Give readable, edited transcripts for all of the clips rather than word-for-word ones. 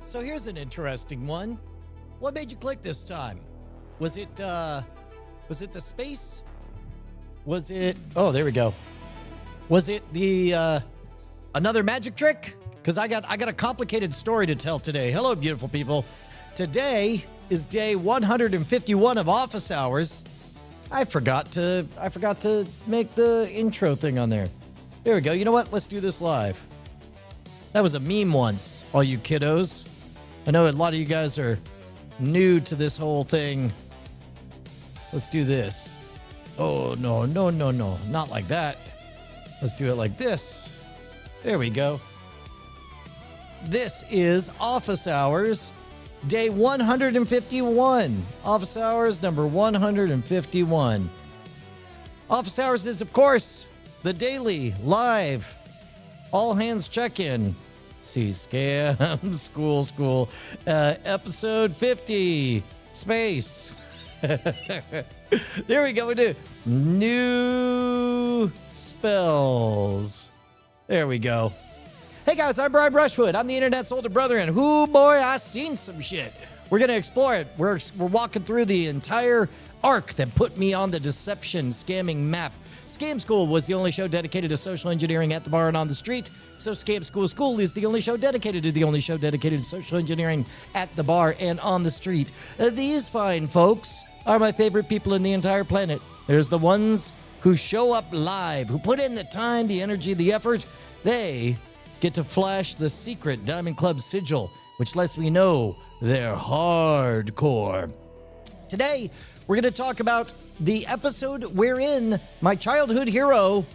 So here's an interesting one. What made you click this time? Was it the space? Was it, oh, there we go. Was it the, another magic trick? Because I got a complicated story to tell today. Hello, beautiful people. Today is day 151 of office hours. I forgot to make the intro thing on there. There we go. You know what? Let's do this live. That was a meme once, all you kiddos. I know a lot of you guys are new to this whole thing. Let's do this. Oh, no, not like that. Let's do it like this. There we go. This is office hours, day 151. Office hours number 151. Office hours is, of course, the daily, live, all hands check-in. See, scam, school, episode 50, space. There we go, we do new spells. There we go. Hey guys, I'm Brian Brushwood. I'm the internet's older brother, and whoo boy, I seen some shit. We're gonna explore it. We're walking through the entire arc that put me on the deception scamming map. Scam School was the only show dedicated to social engineering at the bar and on the street. So Scam School is the only show dedicated to social engineering at the bar and on the street. These fine folks are my favorite people in the entire planet. There's the ones who show up live, who put in the time, the energy, the effort. They get to flash the secret Diamond Club sigil, which lets me know they're hardcore. Today, we're going to talk about the episode wherein my childhood hero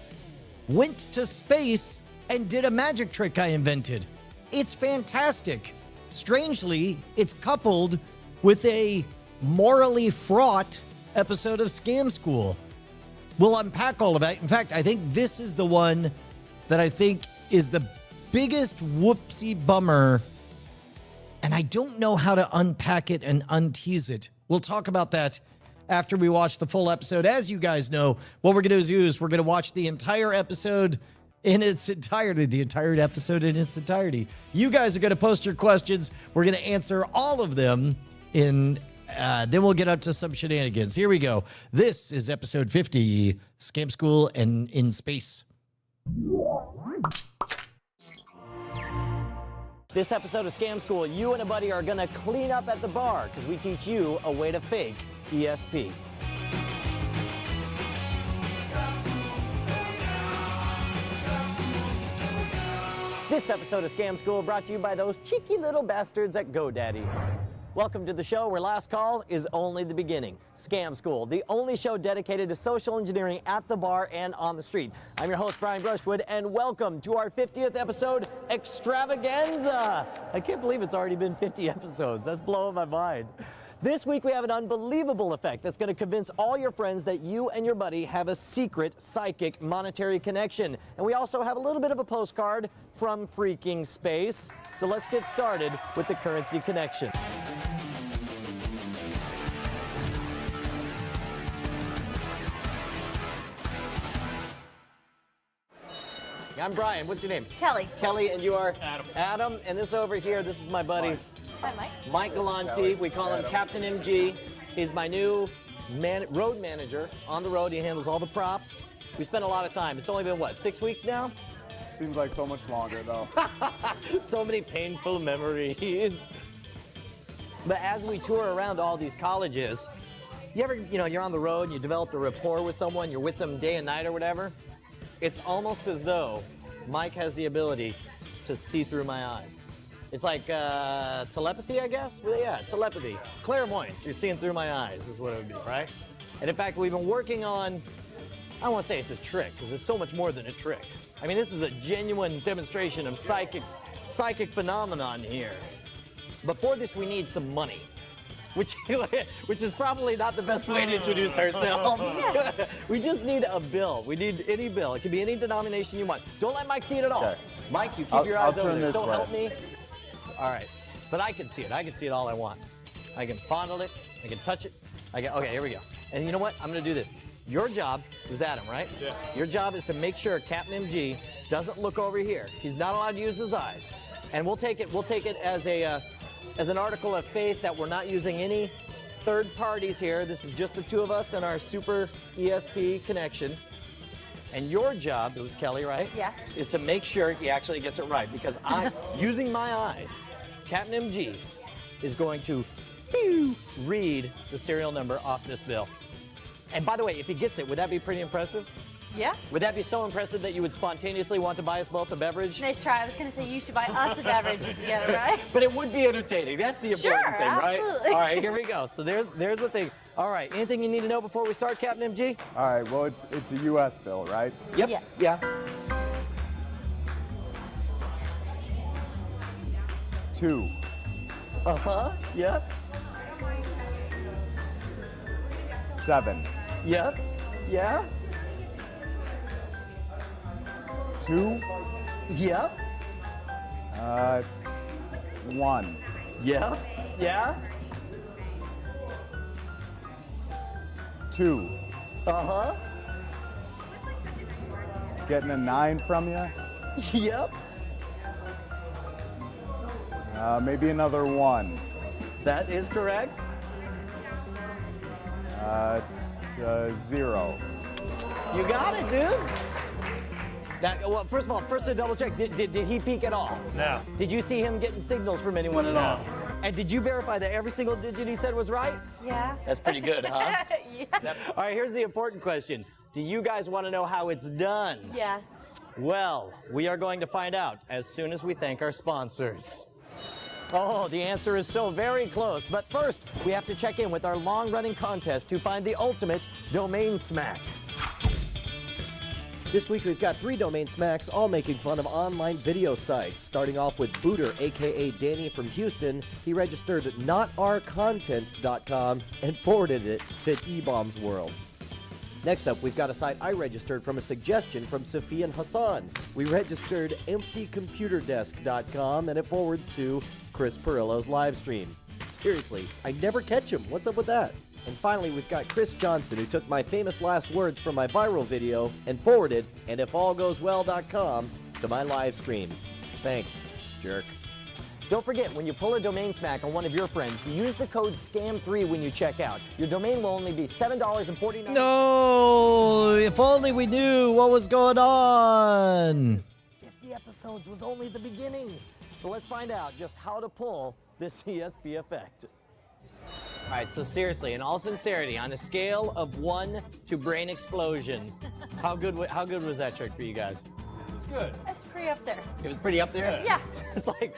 went to space and did a magic trick I invented. It's fantastic. Strangely, it's coupled with a morally fraught episode of Scam School. We'll unpack all of that. In fact, I think this is the one that I think is the biggest whoopsie bummer, and I don't know how to unpack it and untease it. We'll talk about that after we watch the full episode. As you guys know, what we're going to do is we're going to watch the entire episode in its entirety, You guys are going to post your questions. We're going to answer all of them then we'll get up to some shenanigans. Here we go. This is episode 50, Scam School and in Space. This episode of Scam School, you and a buddy are gonna clean up at the bar because we teach you a way to fake ESP. This episode of Scam School brought to you by those cheeky little bastards at GoDaddy. Welcome to the show where last call is only the beginning. Scam School, the only show dedicated to social engineering at the bar and on the street. I'm your host, Brian Brushwood, and welcome to our 50th episode extravaganza. I can't believe it's already been 50 episodes. That's blowing my mind. This week we have an unbelievable effect that's going to convince all your friends that you and your buddy have a secret psychic monetary connection. And we also have a little bit of a postcard from freaking space. So let's get started with the currency connection. I'm Brian. What's your name? Kelly. Kelly, and you are? Adam, and this over here, this is my buddy. Hi, Mike. Mike Galante. We call him Captain MG. He's my new road manager on the road. He handles all the props. We spent a lot of time. It's only been, what, 6 weeks now? Seems like so much longer, though. So many painful memories. But as we tour around all these colleges, you ever, you're on the road and you develop a rapport with someone, you're with them day and night or whatever, it's almost as though Mike has the ability to see through my eyes. It's like telepathy, I guess? Well, yeah, telepathy. Clairvoyance, you're seeing through my eyes is what it would be, right? And in fact, we've been working on, I don't want to say it's a trick, because it's so much more than a trick. I mean, this is a genuine demonstration of psychic phenomenon here. But for this, we need some money, which is probably not the best way to introduce ourselves. We just need a bill. We need any bill. It can be any denomination you want. Don't let Mike see it at all. Okay. Mike, you keep your eyes I'll turn over there. this So way. help me. All right. But I can see it. I can see it all I want. I can fondle it. I can touch it. Okay, here we go. And you know what? I'm going to do this. Your job is Adam, right? Yeah. Your job is to make sure Captain MG doesn't look over here. He's not allowed to use his eyes. And we'll take it as a as an article of faith that we're not using any third parties here. This is just the two of us and our super ESP connection. And your job, it was Kelly, right? Yes. Is to make sure he actually gets it right, because I'm using my eyes. Captain MG is going to read the serial number off this bill. And by the way, if he gets it, would that be pretty impressive? Yeah. Would that be so impressive that you would spontaneously want to buy us both a beverage? Nice try. I was going to say you should buy us a beverage if you get it right. But it would be entertaining. That's the important Sure, thing, right? absolutely. All right, here we go. So there's the thing. All right, anything you need to know before we start, Captain MG? All right, well, it's a U.S. bill, right? Yep. Yeah. Yeah. 2. Uh-huh. Yep. 7. Yep. Yeah. 2. Yep. 1. Yep. Yeah. 2. Uh-huh. Getting a 9 from you? Yep. Maybe another 1. That is correct. It's 0. You got it, dude. Well, first of all, to double check, did he peek at all? No. Did you see him getting signals from anyone at all? And did you verify that every single digit he said was right? Yeah. That's pretty good, huh? Yeah. All right, here's the important question. Do you guys want to know how it's done? Yes. Well, we are going to find out as soon as we thank our sponsors. Oh, the answer is so very close. But first, we have to check in with our long-running contest to find the ultimate domain smack. This week we've got 3 domain smacks, all making fun of online video sites. Starting off with Booter, aka Danny from Houston. He registered notourcontent.com and forwarded it to E-Bomb's World. Next up, we've got a site I registered from a suggestion from Sophie and Hassan. We registered emptycomputerdesk.com and it forwards to Chris Perillo's live stream. Seriously, I never catch him. What's up with that? And finally, we've got Chris Johnson, who took my famous last words from my viral video and forwarded andifallgoeswell.com to my live stream. Thanks, jerk. Don't forget, when you pull a domain smack on one of your friends, use the code SCAM3 when you check out. Your domain will only be $7.49. No, if only we knew what was going on. 50 episodes was only the beginning. So let's find out just how to pull this ESP effect. All right, so seriously, in all sincerity, on a scale of 1 to brain explosion, how good was that trick for you guys? It's good. That's pretty up there. It was pretty up there? Yeah. It's like,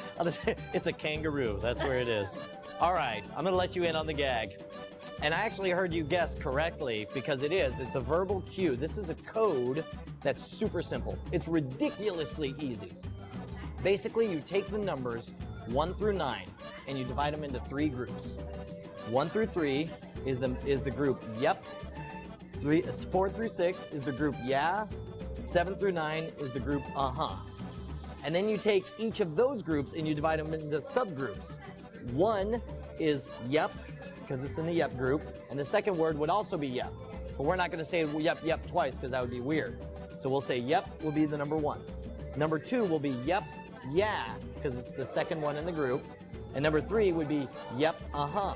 it's a kangaroo. That's where it is. All right, I'm going to let you in on the gag. And I actually heard you guess correctly because it is. It's a verbal cue. This is a code that's super simple. It's ridiculously easy. Basically, you take the numbers 1 through 9 and you divide them into 3 groups. 1 through 3 is the group yep. 4 through 6 is the group yeah. 7 through 9 is the group uh-huh. And then you take each of those groups and you divide them into subgroups. 1 is yep, because it's in the yep group, and the second word would also be yep. But we're not going to say yep twice because that would be weird. So we'll say yep will be the number 1. Number 2 will be yep, yeah, because it's the second one in the group. And number 3 would be yep, uh-huh.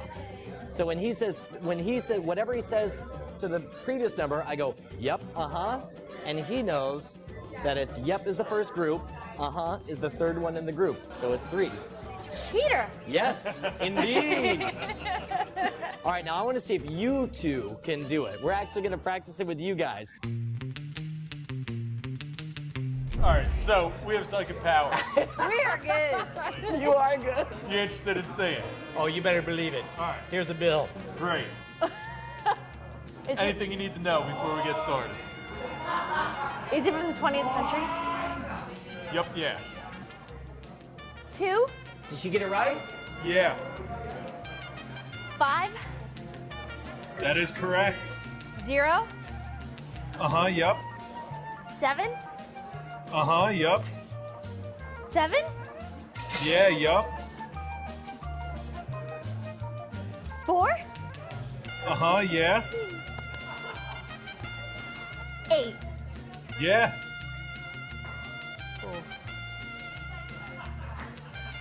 So when he says whatever he says to the previous number, I go yep, uh-huh, and he knows that it's yep is the first group, uh-huh is the third one in the group. So it's 3. Cheater. Yes, indeed. All right, now I want to see if you two can do it. We're actually going to practice it with you guys. All right, so we have psychic powers. We are good. You are good. You interested in seeing? Oh, you better believe it. All right. Here's a bill. Great. Is Anything you need to know before we get started? it from the 20th century? Yup, yeah. 2, Did she get it right? Yeah, 5, that is correct. 0, Uh-huh, yup. 7, Uh-huh, yup. 7, Yeah, yup. 4, Uh-huh, yeah. 8. Yeah.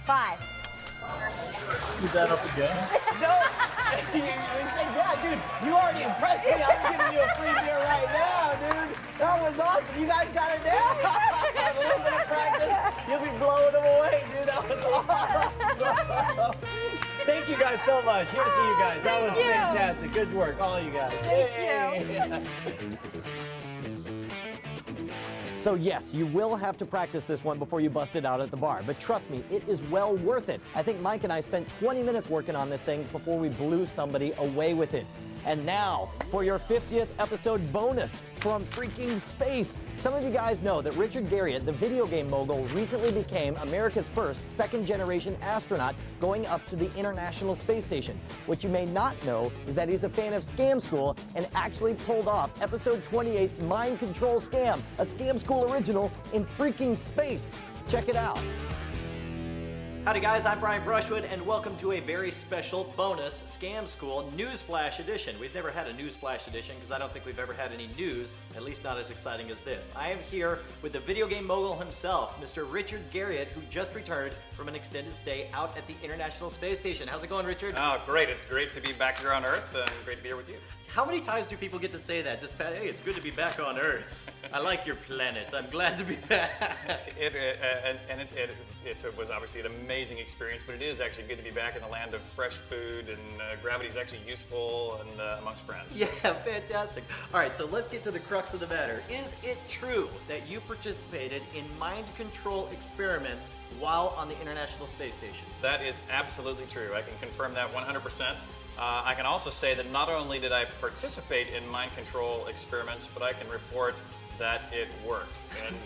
5. Scoot that up again. No, you said, yeah, dude, you already impressed me. I'm giving you a free beer right now, dude. That was awesome. You guys got it down. A little bit of practice, you'll be blowing them away, dude. That was awesome. Thank you guys so much. Here to see you guys. That was Thank you. fantastic. Good work, all you guys. Thank you. So yes, you will have to practice this one before you bust it out at the bar, but trust me, it is well worth it. I think Mike and I spent 20 minutes working on this thing before we blew somebody away with it. And now, for your 50th episode bonus from freaking space. Some of you guys know that Richard Garriott, the video game mogul, recently became America's first second-generation astronaut going up to the International Space Station. What you may not know is that he's a fan of Scam School and actually pulled off episode 28's mind control scam, a Scam School original in freaking space. Check it out. Howdy guys, I'm Brian Brushwood and welcome to a very special bonus Scam School Newsflash edition. We've never had a Newsflash edition because I don't think we've ever had any news, at least not as exciting as this. I am here with the video game mogul himself, Mr. Richard Garriott, who just returned from an extended stay out at the International Space Station. How's it going, Richard? Oh, great. It's great to be back here on Earth and great to be here with you. How many times do people get to say that? Just, hey, it's good to be back on Earth. I like your planet. I'm glad to be back. It was obviously an amazing experience, but it is actually good to be back in the land of fresh food, and gravity is actually useful and amongst friends. Yeah, fantastic. All right, so let's get to the crux of the matter. Is it true that you participated in mind control experiments while on the International Space Station? That is absolutely true. I can confirm that 100%. I can also say that not only did I participate in mind control experiments, but I can report that it worked. And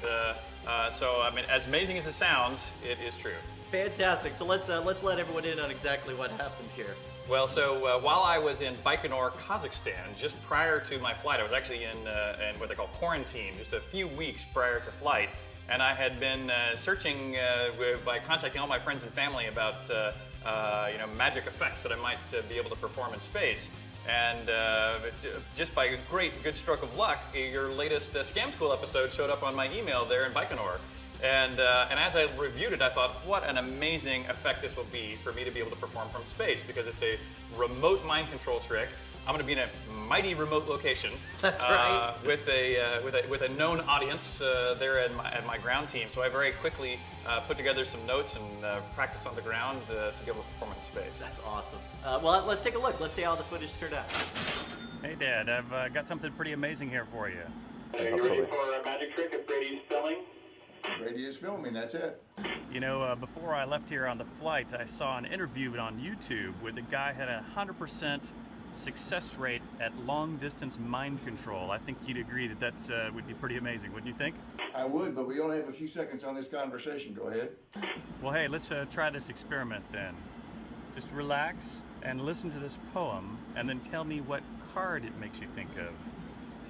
so, I mean, as amazing as it sounds, it is true. Fantastic. So let's let everyone in on exactly what happened here. Well, so while I was in Baikonur, Kazakhstan, just prior to my flight, I was actually in what they call quarantine, just a few weeks prior to flight. And I had been searching by contacting all my friends and family about magic effects that I might be able to perform in space. And just by a good stroke of luck, your latest Scam School episode showed up on my email there in Baikonur. And as I reviewed it, I thought, what an amazing effect this will be for me to be able to perform from space, because it's a remote mind control trick. I'm going to be in a mighty remote location. That's right. With a known audience there at my ground team. So I very quickly put together some notes and practiced on the ground to be able to perform in space. That's awesome. Well, let's take a look. Let's see how the footage turned out. Hey, Dad, I've got something pretty amazing here for you. Are you ready for a magic trick if Brady's filming? Brady is filming, that's it. You know, before I left here on the flight, I saw an interview on YouTube where the guy had a 100% success rate at long-distance mind control. I think you'd agree that that would be pretty amazing, wouldn't you think? I would, but we only have a few seconds on this conversation. Go ahead. Well, hey, let's try this experiment then. Just relax and listen to this poem, and then tell me what card it makes you think of.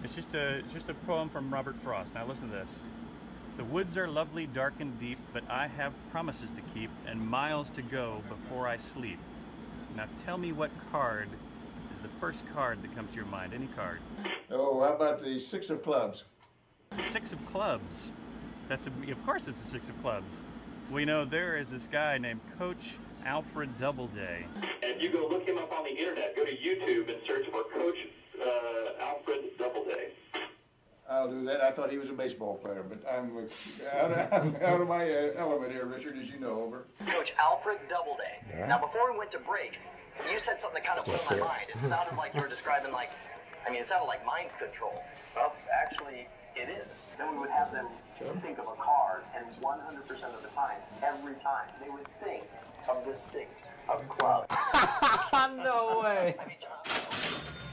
It's just a poem from Robert Frost. Now listen to this. The woods are lovely, dark and deep, but I have promises to keep and miles to go before I sleep. Now tell me what card is the first card that comes to your mind. Any card. Oh, how about the Six of Clubs? Six of Clubs. Of course it's the Six of Clubs. Well, you know, there is this guy named Coach Alfred Doubleday. And if you go look him up on the internet, go to YouTube and search for Coach Alfred Doubleday. I'll do that. I thought he was a baseball player, but I'm out of my element here, Richard, as you know. Over. Coach Alfred Doubleday. Yeah. Now, before we went to break, you said something that kind of blew my mind. It sounded like you were describing it sounded like mind control. Well, actually, it is. Then we would have them think of a card, and 100% of the time, every time, they would think of the Six of Clubs. No way.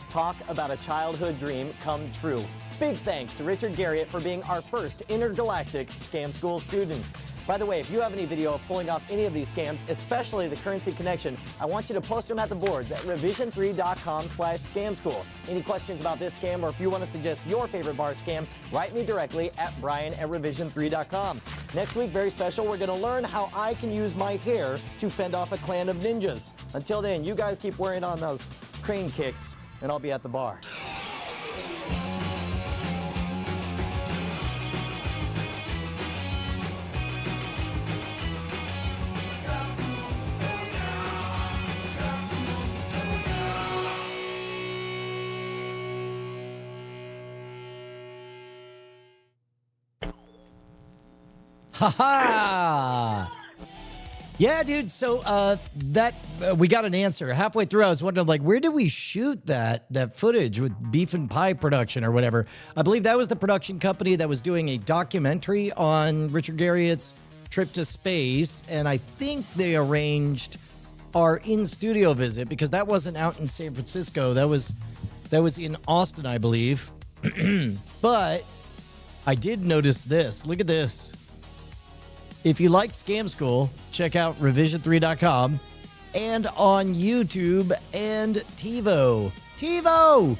Talk about a childhood dream come true. Big thanks to Richard Garriott for being our first intergalactic Scam School student. By the way, if you have any video of pulling off any of these scams, especially the currency connection, I want you to post them at the boards at revision3.com/scamschool. Any questions about this scam, or if you want to suggest your favorite bar scam, write me directly at brian@revision3.com. Next week, very special, we're going to learn how I can use my hair to fend off a clan of ninjas. Until then, you guys keep wearing on those crane kicks, and I'll be at the bar. Ha ha! Yeah, dude. So we got an answer halfway through. I was wondering, like, where did we shoot that footage with Beef and Pie Production or whatever? I believe that was the production company that was doing a documentary on Richard Garriott's trip to space, and I think they arranged our in-studio visit because that wasn't out in San Francisco. That was in Austin, I believe. But I did notice this. Look at this. If you like Scam School, check out revision3.com and on YouTube and TiVo. TiVo!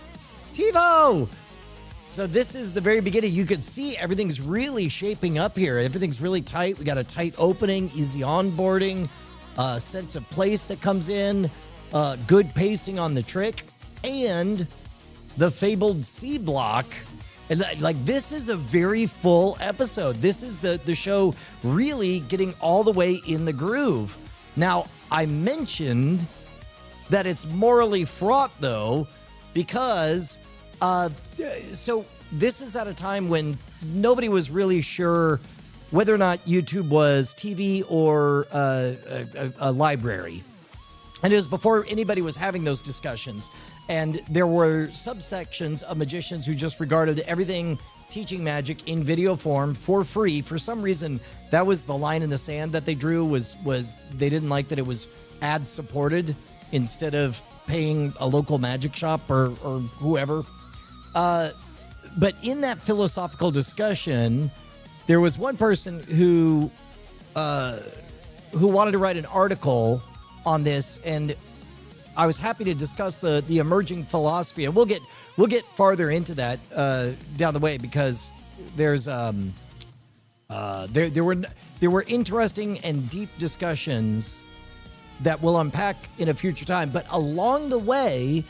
So this is the very beginning. You can see everything's really shaping up here. Everything's really tight. We got a tight opening, easy onboarding, sense of place that comes in, good pacing on the trick, and the fabled C block. And like, this is a very full episode. This is the show really getting all the way in the groove. Now, I mentioned that it's morally fraught, though, because so this is at a time when nobody was really sure whether or not YouTube was TV or a library. And it was before anybody was having those discussions. And there were subsections of magicians who just regarded everything teaching magic in video form for free. For some reason, that was the line in the sand that they drew, was they didn't like that it was ad supported instead of paying a local magic shop or whoever. But in that philosophical discussion, there was one person who wanted to write an article on this, and I was happy to discuss the emerging philosophy, and we'll get farther into that down the way, because there's there were interesting and deep discussions that we'll unpack in a future time. But along the way,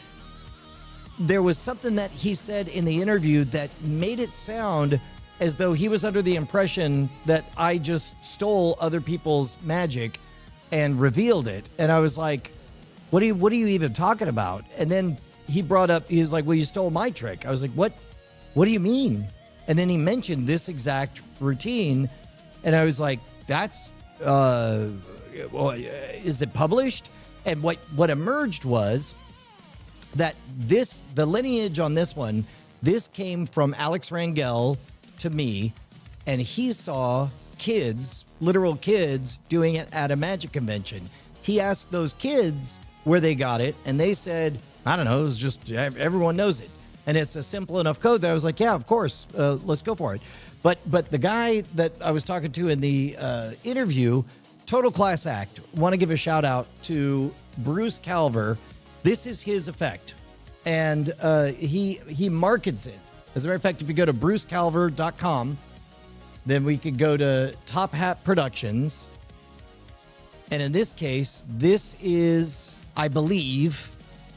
there was something that he said in the interview that made it sound as though he was under the impression that I just stole other people's magic and revealed it. And I was like, what are you even talking about? And then he brought up, he was like, well, you stole my trick. I was like, what do you mean? And then he mentioned this exact routine. And I was like, that's, is it published? And what emerged was that the lineage on this one, this came from Alex Rangel to me, and he saw kids, literal kids, doing it at a magic convention. He asked those kids where they got it, and they said, I don't know, it was just, everyone knows it. And it's a simple enough code that I was like, yeah, of course, let's go for it. But the guy that I was talking to in the interview, total class act. Want to give a shout out to Bruce Calver. This is his effect, and he markets it. As a matter of fact, if you go to brucecalver.com, then we could go to Top Hat Productions. And in this case, this is, I believe,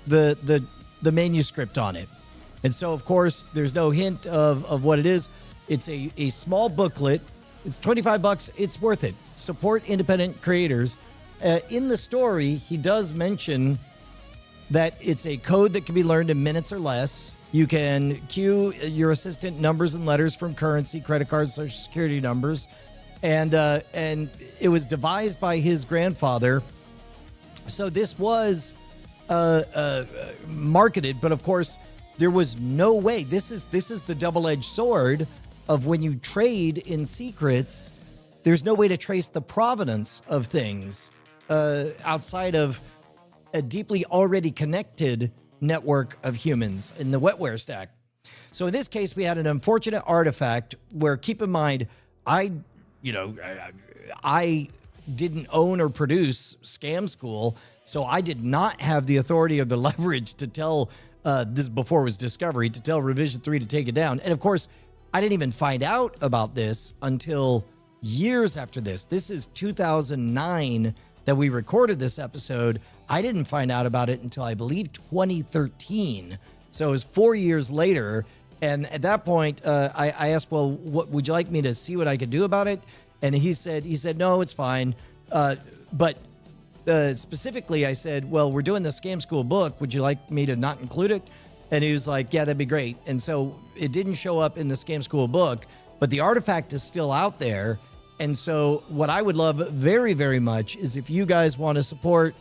the manuscript on it. And so, of course, there's no hint of what it is. It's a small booklet. It's $25. It's worth it. Support independent creators. In the story, he does mention that it's a code that can be learned in minutes or less. You can cue your assistant numbers and letters from currency, credit cards, social security numbers. And it was devised by his grandfather. So this was marketed, but of course, there was no way. This is the double-edged sword of when you trade in secrets, there's no way to trace the provenance of things outside of a deeply already connected network of humans in the wetware stack. So in this case, we had an unfortunate artifact where, keep in mind, I didn't own or produce Scam School, so I did not have the authority or the leverage to tell this before it was discovery, to tell Revision 3 to take it down. And of course, I didn't even find out about this until years after this. This is 2009 that we recorded this episode. I didn't find out about it until, I believe, 2013. So it was 4 years later. And at that point, I asked, well, what would you like me to see what I could do about it? And he said, no, it's fine. But specifically, I said, well, we're doing the Scam School book. Would you like me to not include it? And he was like, yeah, that'd be great. And so it didn't show up in the Scam School book, but the artifact is still out there. And so what I would love very, very much is if you guys want to support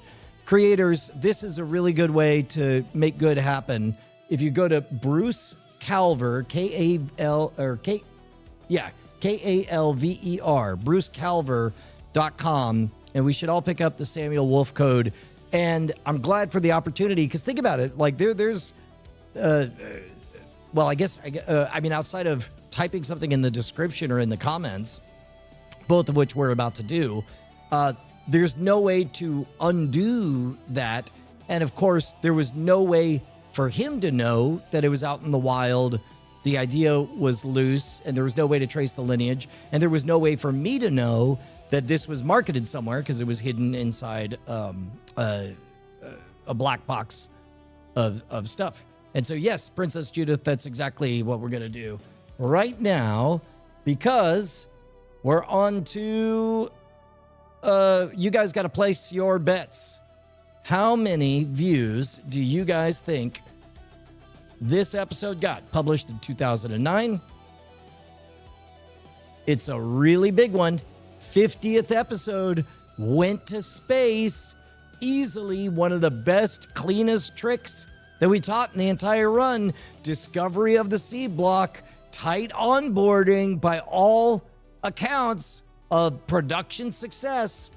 creators, this is a really good way to make good happen. If you go to Bruce Calver, Kalver, brucecalver.com, and we should all pick up the Samuel Wolf code. And I'm glad for the opportunity, because think about it, like there's, well, I mean, outside of typing something in the description or in the comments, both of which we're about to do, there's no way to undo that. And of course, there was no way for him to know that it was out in the wild. The idea was loose, and there was no way to trace the lineage. And there was no way for me to know that this was marketed somewhere, because it was hidden inside a black box of stuff. And so, yes, Princess Judith, that's exactly what we're going to do right now, because we're on to, you guys got to place your bets. How many views do you guys think this episode got? Published in 2009. It's a really big one. 50th episode, went to space. Easily one of the best, cleanest tricks that we taught in the entire run. Discovery of the C block, tight onboarding, by all accounts of production success.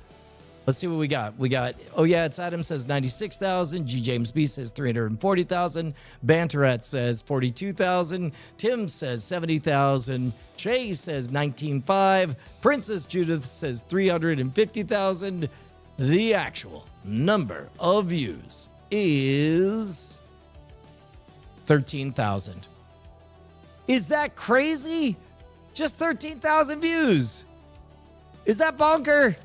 Let's see what we got. We got, oh yeah, it's Adam says 96,000. G. James B says 340,000. Banterat says 42,000. Tim says 70,000. Trey says 19.5. Princess Judith says 350,000. The actual number of views is 13,000. Is that crazy? Just 13,000 views. Is that bonkers?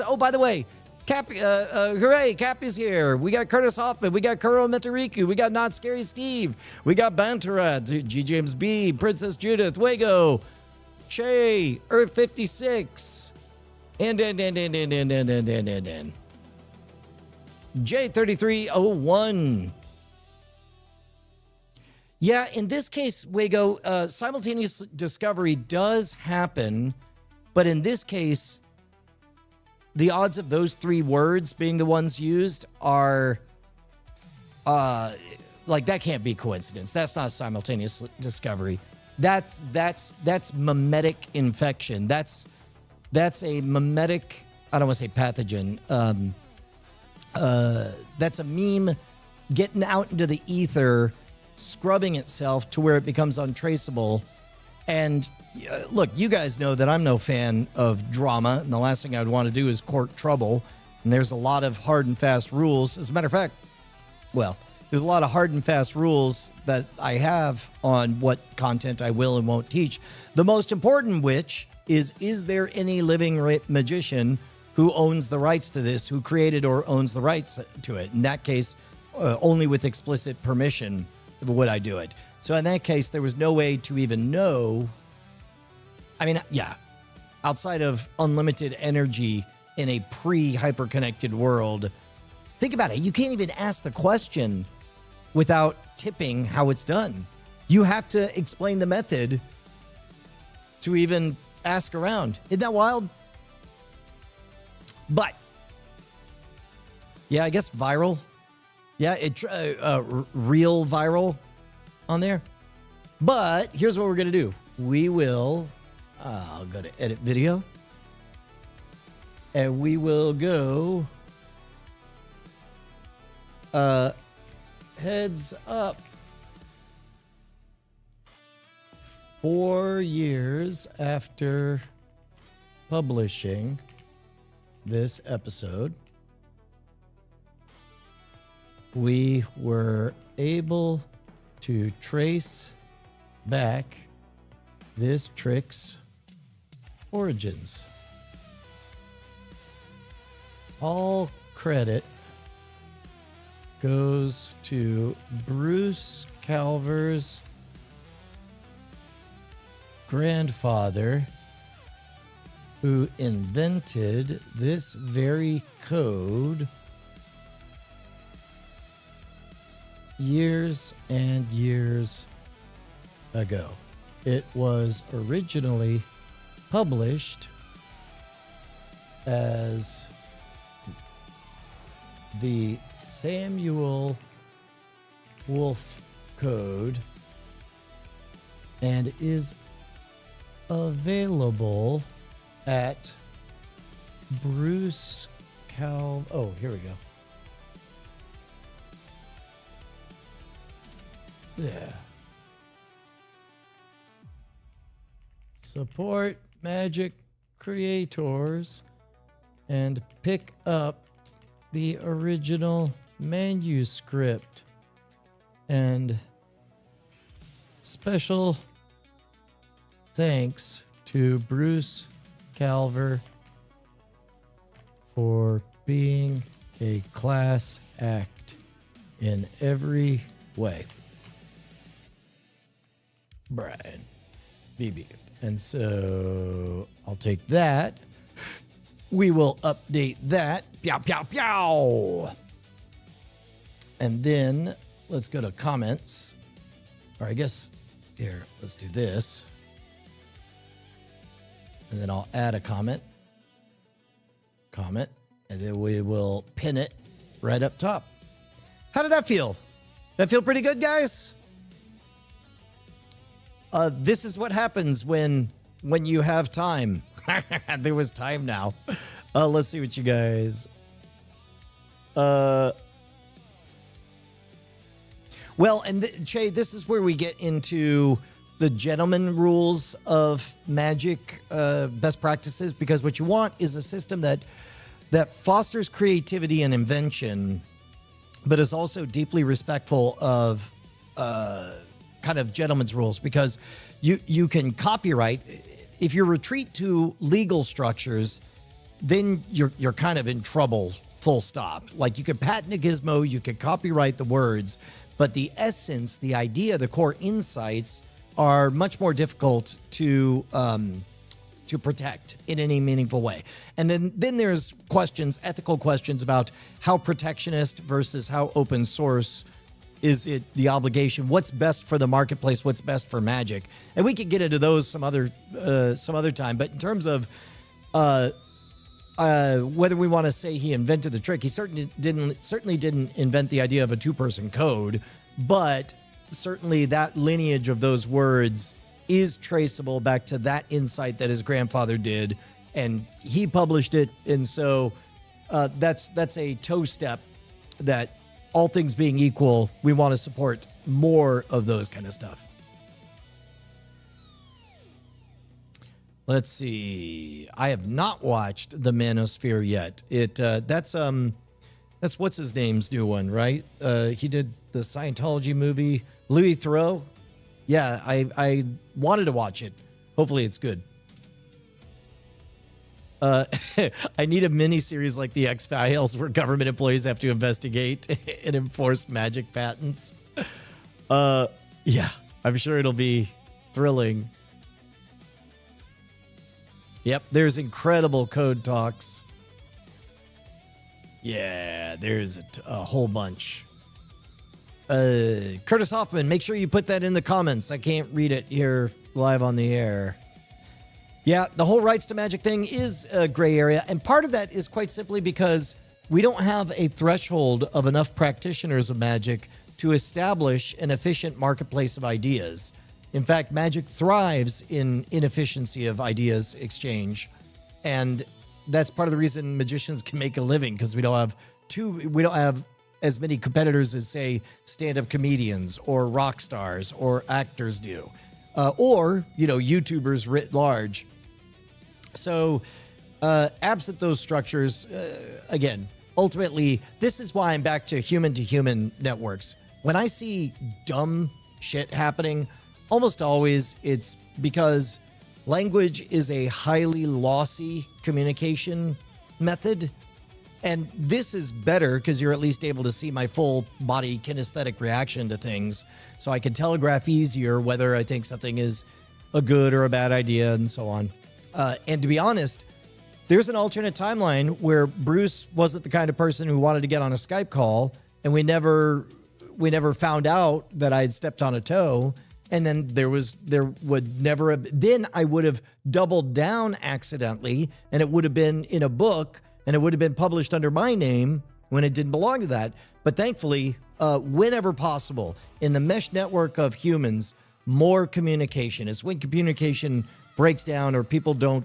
Oh, by the way, hooray, Cappy's here. We got Curtis Hoffman. We got Kuro Metariku. We got Not Scary Steve. We got Banterat, G. James B, Princess Judith, Wago, Che, Earth 56, and J3301. Yeah, in this case, Wago, simultaneous discovery does happen, but in this case, the odds of those three words being the ones used are, like, that can't be coincidence. That's not simultaneous discovery. That's mimetic infection. That's a mimetic, I don't want to say pathogen. That's a meme getting out into the ether, scrubbing itself to where it becomes untraceable. And look, you guys know that I'm no fan of drama, and the last thing I'd want to do is court trouble. And there's a lot of hard and fast rules. As a matter of fact, well, there's a lot of hard and fast rules that I have on what content I will and won't teach. The most important which is there any living magician who owns the rights to this, who created or owns the rights to it? In that case, only with explicit permission would I do it. So in that case, there was no way to even know. I mean, yeah, outside of unlimited energy in a pre-hyperconnected world, think about it. You can't even ask the question without tipping how it's done. You have to explain the method to even ask around. Isn't that wild? But, yeah, I guess viral. Yeah, real viral on there. But here's what we're going to do. We will, I'll go to edit video. And we will go, heads up. 4 years after publishing this episode, we were able to trace back this trick's origins. All credit goes to Bruce Calver's grandfather, who invented this very code years and years ago. It was originally published as the Samuel Wolf code and is available at Bruce Cal. Oh, here we go. Yeah. Support Magic creators and pick up the original manuscript. And special thanks to Bruce Calver for being a class act in every way. Brian BB. And so I'll take that. We will update that. Pow, pow, pow. And then let's go to comments. Or I guess, here, let's do this. And then I'll add a comment. Comment. And then we will pin it right up top. How did that feel? That feel pretty good, guys? This is what happens when you have time. There was time now. Let's see what you guys. Well, and Che, this is where we get into the gentleman rules of Magic best practices, because what you want is a system that fosters creativity and invention, but is also deeply respectful of kind of gentleman's rules, because you can copyright. If you retreat to legal structures, then you're kind of in trouble, full stop. Like, you could patent a gizmo, you could copyright the words, but the essence, the idea, the core insights are much more difficult to protect in any meaningful way. And then there's questions, ethical questions about how protectionist versus how open source is it the obligation? What's best for the marketplace? What's best for Magic? And we could get into those some other time. But in terms of whether we want to say he invented the trick, he certainly didn't invent the idea of a two-person code. But certainly that lineage of those words is traceable back to that insight that his grandfather did, and he published it. And so that's a toe step that, all things being equal, we want to support more of those kind of stuff. Let's see. I have not watched The Manosphere yet. That's what's his name's new one, right? He did the Scientology movie, Louis Theroux. Yeah, I wanted to watch it. Hopefully it's good. I need a mini-series like the X-Files where government employees have to investigate and enforce Magic patents. Yeah, I'm sure it'll be thrilling. Yep, there's incredible code talks. Yeah, there's a whole bunch. Curtis Hoffman, make sure you put that in the comments. I can't read it here live on the air. Yeah, the whole rights to Magic thing is a gray area. And part of that is quite simply because we don't have a threshold of enough practitioners of Magic to establish an efficient marketplace of ideas. In fact, Magic thrives in inefficiency of ideas exchange. And that's part of the reason magicians can make a living, because we don't have as many competitors as, say, stand-up comedians or rock stars or actors do. Or, YouTubers writ large. So, absent those structures, again, ultimately, this is why I'm back to human networks. When I see dumb shit happening, almost always it's because language is a highly lossy communication method. And this is better because you're at least able to see my full body kinesthetic reaction to things. So I can telegraph easier whether I think something is a good or a bad idea and so on. And to be honest, there's an alternate timeline where Bruce wasn't the kind of person who wanted to get on a Skype call, and we never found out that I had stepped on a toe. And then there would never have, then I would have doubled down accidentally, and it would have been in a book, and it would have been published under my name when it didn't belong to that. But thankfully, whenever possible, in the mesh network of humans, more communication. It's when communication breaks down or people don't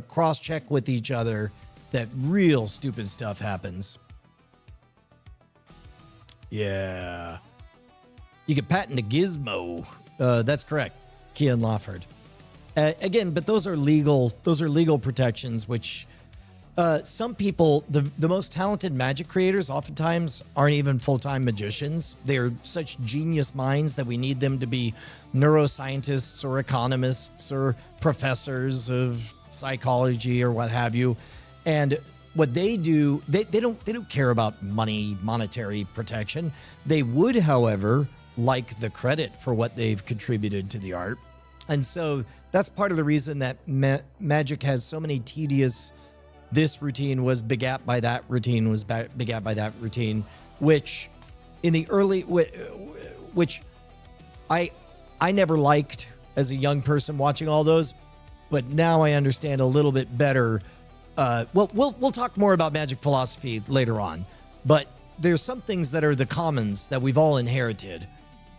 cross-check with each other that real stupid stuff happens. Yeah. You can patent a gizmo. That's correct. Kean Lawford. Again, but those are legal protections, which some people, the most talented magic creators oftentimes aren't even full-time magicians. They're such genius minds that we need them to be neuroscientists or economists or professors of psychology or what have you. And what they do, they don't care about monetary protection. They would, however, like the credit for what they've contributed to the art. And so that's part of the reason that magic has so many tedious, this routine was begat by that routine, was begat by that routine, which in the early, which I never liked as a young person watching all those, but now I understand a little bit better. We'll talk more about magic philosophy later on, but there's some things that are the commons that we've all inherited.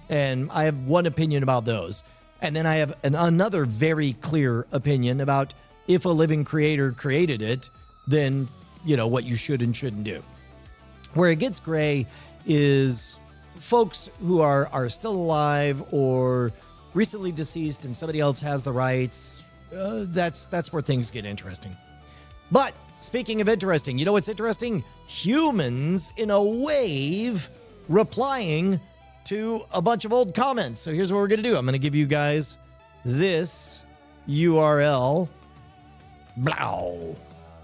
And I have one opinion about those. And then I have another very clear opinion about if a living creator created it, then, you know, what you should and shouldn't do. Where it gets gray is folks who are still alive or recently deceased and somebody else has the rights. That's where things get interesting. But speaking of interesting, you know what's interesting? Humans in a wave replying to a bunch of old comments. So here's what we're going to do. I'm going to give you guys this URL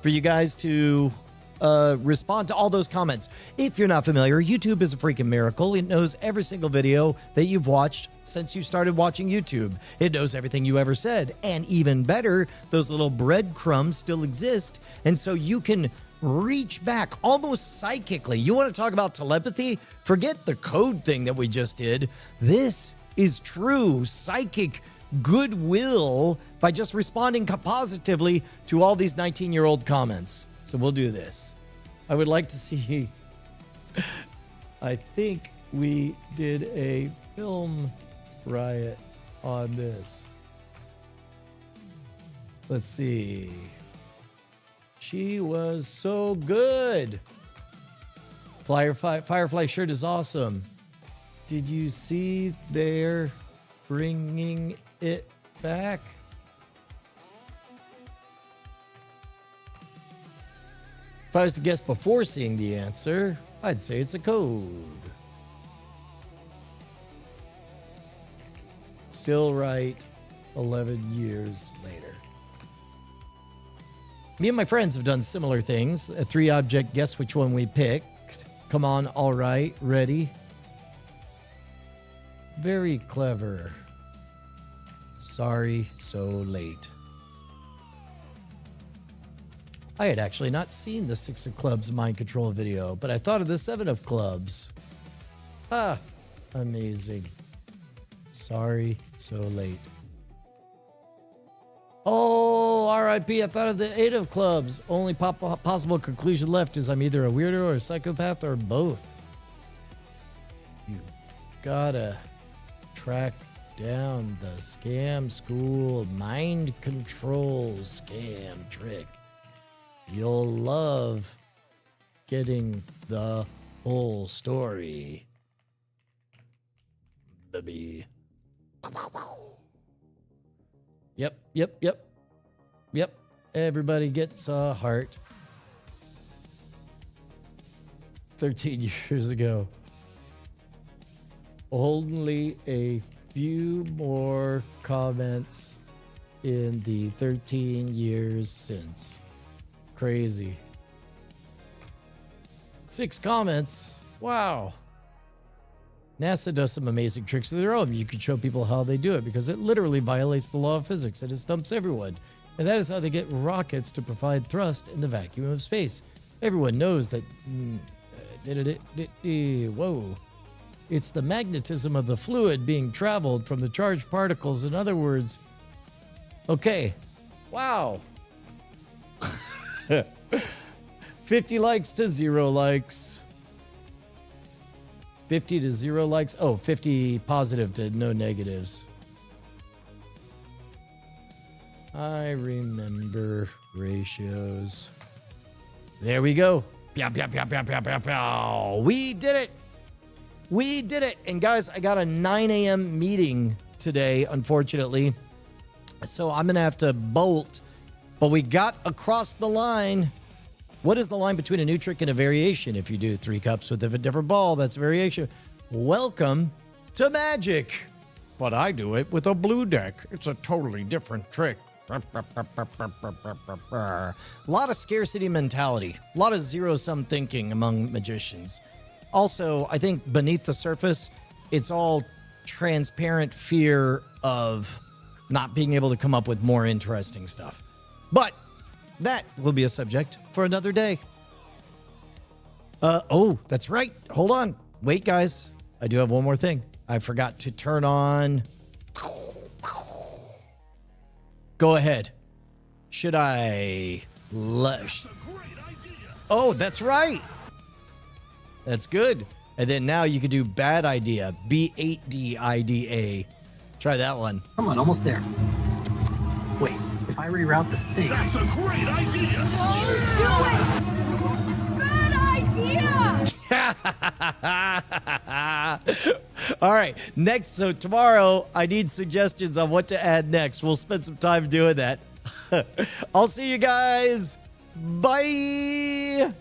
for you guys to respond to all those comments. If you're not familiar, YouTube is a freaking miracle. It knows every single video that you've watched since you started watching YouTube. It knows everything you ever said. And even better, those little breadcrumbs still exist. And so you can reach back almost psychically. You want to talk about telepathy? Forget the code thing that we just did. This is true psychic goodwill by just responding positively to all these 19-year-old comments. So we'll do this. I would like to see, I think we did a film riot on this. Let's see. She was so good. Firefly shirt is awesome. Did you see they're bringing it back? If I was to guess before seeing the answer, I'd say it's a code. Still right 11 years later. Me and my friends have done similar things. A 3-object guess which one we picked. Come on, all right, ready? Very clever. Sorry, so late. I had actually not seen the 6 of clubs mind control video, but I thought of the 7 of clubs. Ah, amazing. Sorry, so late. Oh, R.I.P. I thought of the 8 of clubs. Only possible conclusion left is I'm either a weirdo or a psychopath or both. You gotta track down the scam school mind control scam trick. You'll love getting the whole story. Baby. Yep. Everybody gets a heart. 13 years ago. Only a few more comments in the 13 years since. Crazy. 6 comments. Wow. NASA does some amazing tricks of their own. You can show people how they do it because it literally violates the law of physics and it stumps everyone. And that is how they get rockets to provide thrust in the vacuum of space. Everyone knows that. Whoa. It's the magnetism of the fluid being traveled from the charged particles. In other words, okay. Wow. 50 likes to 0 likes. 50 to 0 likes. Oh, 50 positive to no negatives. I remember ratios. There we go. Pow, pow, pow, pow, pow, pow, pow. We did it. We did it. And guys, I got a 9 a.m. meeting today, unfortunately. So I'm going to have to bolt. But we got across the line. What is the line between a new trick and a variation? If you do 3 cups with a different ball, that's a variation. Welcome to Magic. But I do it with a blue deck. It's a totally different trick. A lot of scarcity mentality. A lot of zero-sum thinking among magicians. Also, I think beneath the surface, it's all transparent fear of not being able to come up with more interesting stuff. But that will be a subject for another day. Oh, that's right. Hold on. Wait, guys. I do have one more thing. I forgot to turn on. Go ahead. Should I? Oh, that's right. That's good. And then now you could do bad idea. B8DIDA. Try that one. Come on, almost there. Wait, if I reroute the sink. That's a great idea. Bad idea. All right. Next. So tomorrow I need suggestions on what to add next. We'll spend some time doing that. I'll see you guys. Bye.